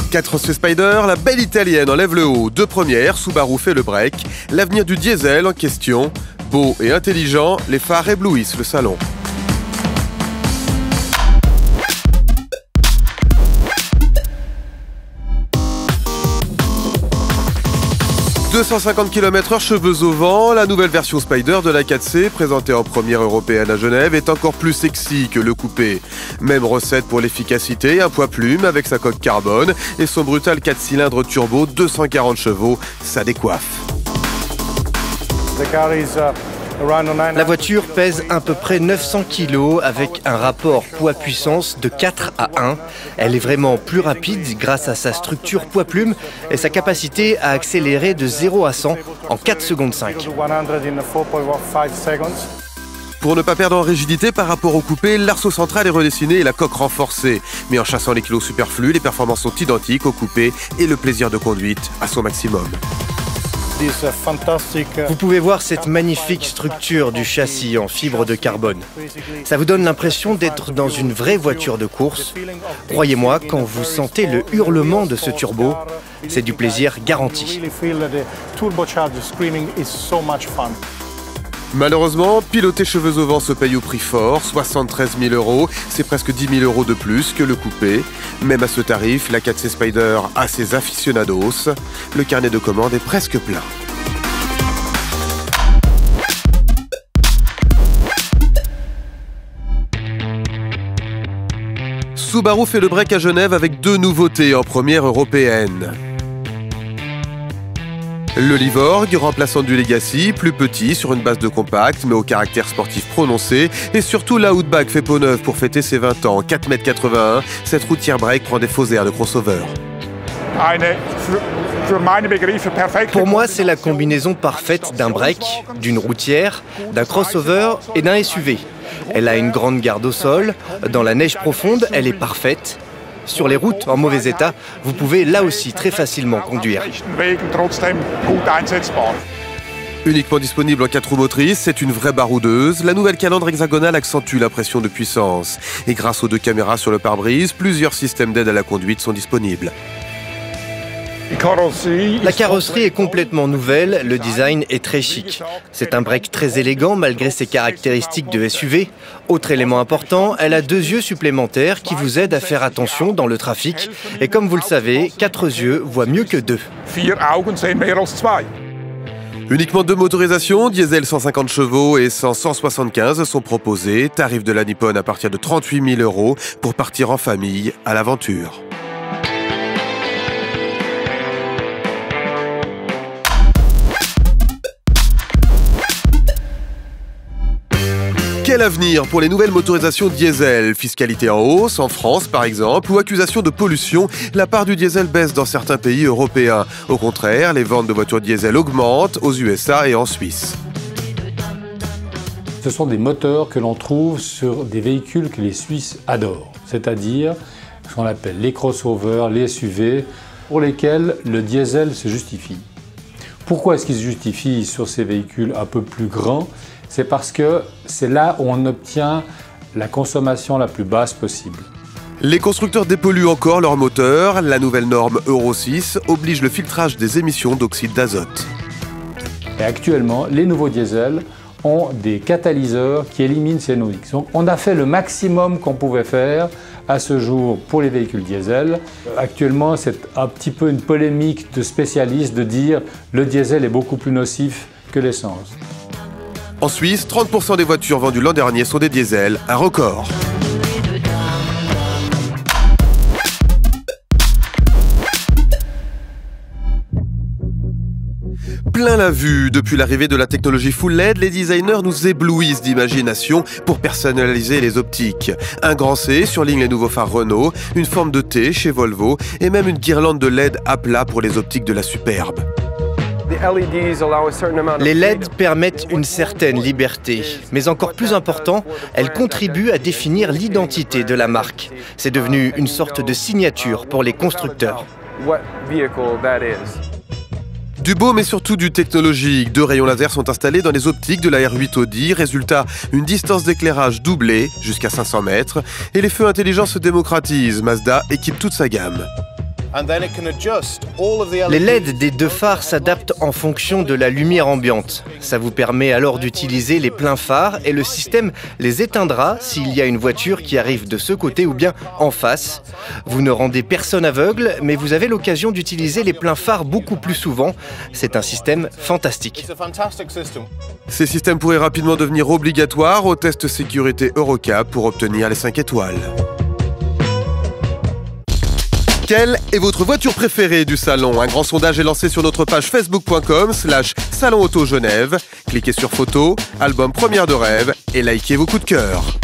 4C Spider, la belle italienne enlève le haut. Deux premières, Subaru fait le break. L'avenir du diesel en question. Beau et intelligent, les phares éblouissent le salon. « 250 km/h cheveux au vent », la nouvelle version Spider de la 4C, présentée en première européenne à Genève, est encore plus sexy que le coupé. Même recette pour l'efficacité, un poids plume avec sa coque carbone et son brutal 4 cylindres turbo 240 chevaux, ça décoiffe. La voiture pèse à peu près 900 kg avec un rapport poids-puissance de 4 à 1. Elle est vraiment plus rapide grâce à sa structure poids-plume et sa capacité à accélérer de 0 à 100 en 4 secondes 5. Pour ne pas perdre en rigidité par rapport au coupé, l'arceau central est redessiné et la coque renforcée. Mais en chassant les kilos superflus, les performances sont identiques au coupé et le plaisir de conduite à son maximum. Vous pouvez voir cette magnifique structure du châssis en fibre de carbone. Ça vous donne l'impression d'être dans une vraie voiture de course. Croyez-moi, quand vous sentez le hurlement de ce turbo, c'est du plaisir garanti. Malheureusement, piloter cheveux au vent se paye au prix fort, 73 000 €, c'est presque 10 000 € de plus que le coupé. Même à ce tarif, la 4C Spider a ses aficionados. Le carnet de commandes est presque plein. Subaru fait le break à Genève avec deux nouveautés en première européenne. Le Livorg, remplaçant du Legacy, plus petit, sur une base de compact, mais au caractère sportif prononcé. Et surtout, la Outback fait peau neuve pour fêter ses 20 ans. 4,81 m, cette routière break prend des faux airs de crossover. Pour moi, c'est la combinaison parfaite d'un break, d'une routière, d'un crossover et d'un SUV. Elle a une grande garde au sol. Dans la neige profonde, elle est parfaite. Sur les routes en mauvais état, vous pouvez là aussi très facilement conduire. Uniquement disponible en 4 roues motrices, c'est une vraie baroudeuse. La nouvelle calandre hexagonale accentue l'impression de puissance. Et grâce aux deux caméras sur le pare-brise, plusieurs systèmes d'aide à la conduite sont disponibles. La carrosserie est complètement nouvelle, le design est très chic. C'est un break très élégant malgré ses caractéristiques de SUV. Autre élément important, elle a 2 yeux supplémentaires qui vous aident à faire attention dans le trafic. Et comme vous le savez, 4 yeux voient mieux que 2. Uniquement 2 motorisations, diesel 150 chevaux et essence 175 sont proposées. Tarif de la Nippon à partir de 38 000 € pour partir en famille à l'aventure. Quel avenir pour les nouvelles motorisations diesel? Fiscalité en hausse, en France par exemple, ou accusation de pollution, la part du diesel baisse dans certains pays européens. Au contraire, les ventes de voitures diesel augmentent aux USA et en Suisse. Ce sont des moteurs que l'on trouve sur des véhicules que les Suisses adorent, c'est-à-dire ce qu'on appelle les crossovers, les SUV, pour lesquels le diesel se justifie. Pourquoi est-ce qu'il se justifie sur ces véhicules un peu plus grands? C'est parce que c'est là où on obtient la consommation la plus basse possible. Les constructeurs dépolluent encore leurs moteurs. La nouvelle norme Euro 6 oblige le filtrage des émissions d'oxyde d'azote. Et actuellement, les nouveaux diesels ont des catalyseurs qui éliminent ces NOx. Donc on a fait le maximum qu'on pouvait faire à ce jour pour les véhicules diesel. Actuellement, c'est un petit peu une polémique de spécialistes de dire le diesel est beaucoup plus nocif que l'essence. En Suisse, 30% des voitures vendues l'an dernier sont des diesels, un record. Plein la vue. Depuis l'arrivée de la technologie Full LED, les designers nous éblouissent d'imagination pour personnaliser les optiques. Un grand C surligne les nouveaux phares Renault, une forme de T chez Volvo et même une guirlande de LED à plat pour les optiques de la Superbe. Les LED permettent une certaine liberté, mais encore plus important, elles contribuent à définir l'identité de la marque. C'est devenu une sorte de signature pour les constructeurs. Du beau mais surtout du technologique. 2 rayons laser sont installés dans les optiques de la R8 Audi. Résultat, une distance d'éclairage doublée, jusqu'à 500 mètres. Et les feux intelligents se démocratisent. Mazda équipe toute sa gamme. Les LED des deux phares s'adaptent en fonction de la lumière ambiante. Ça vous permet alors d'utiliser les pleins phares et le système les éteindra s'il y a une voiture qui arrive de ce côté ou bien en face. Vous ne rendez personne aveugle, mais vous avez l'occasion d'utiliser les pleins phares beaucoup plus souvent. C'est un système fantastique. Ces systèmes pourraient rapidement devenir obligatoires au test sécurité EuroCap pour obtenir les 5 étoiles. Quelle est votre voiture préférée du salon? Un grand sondage est lancé sur notre page facebook.com/salonautogenève. Cliquez sur photo, album première de rêve et likez vos coups de cœur.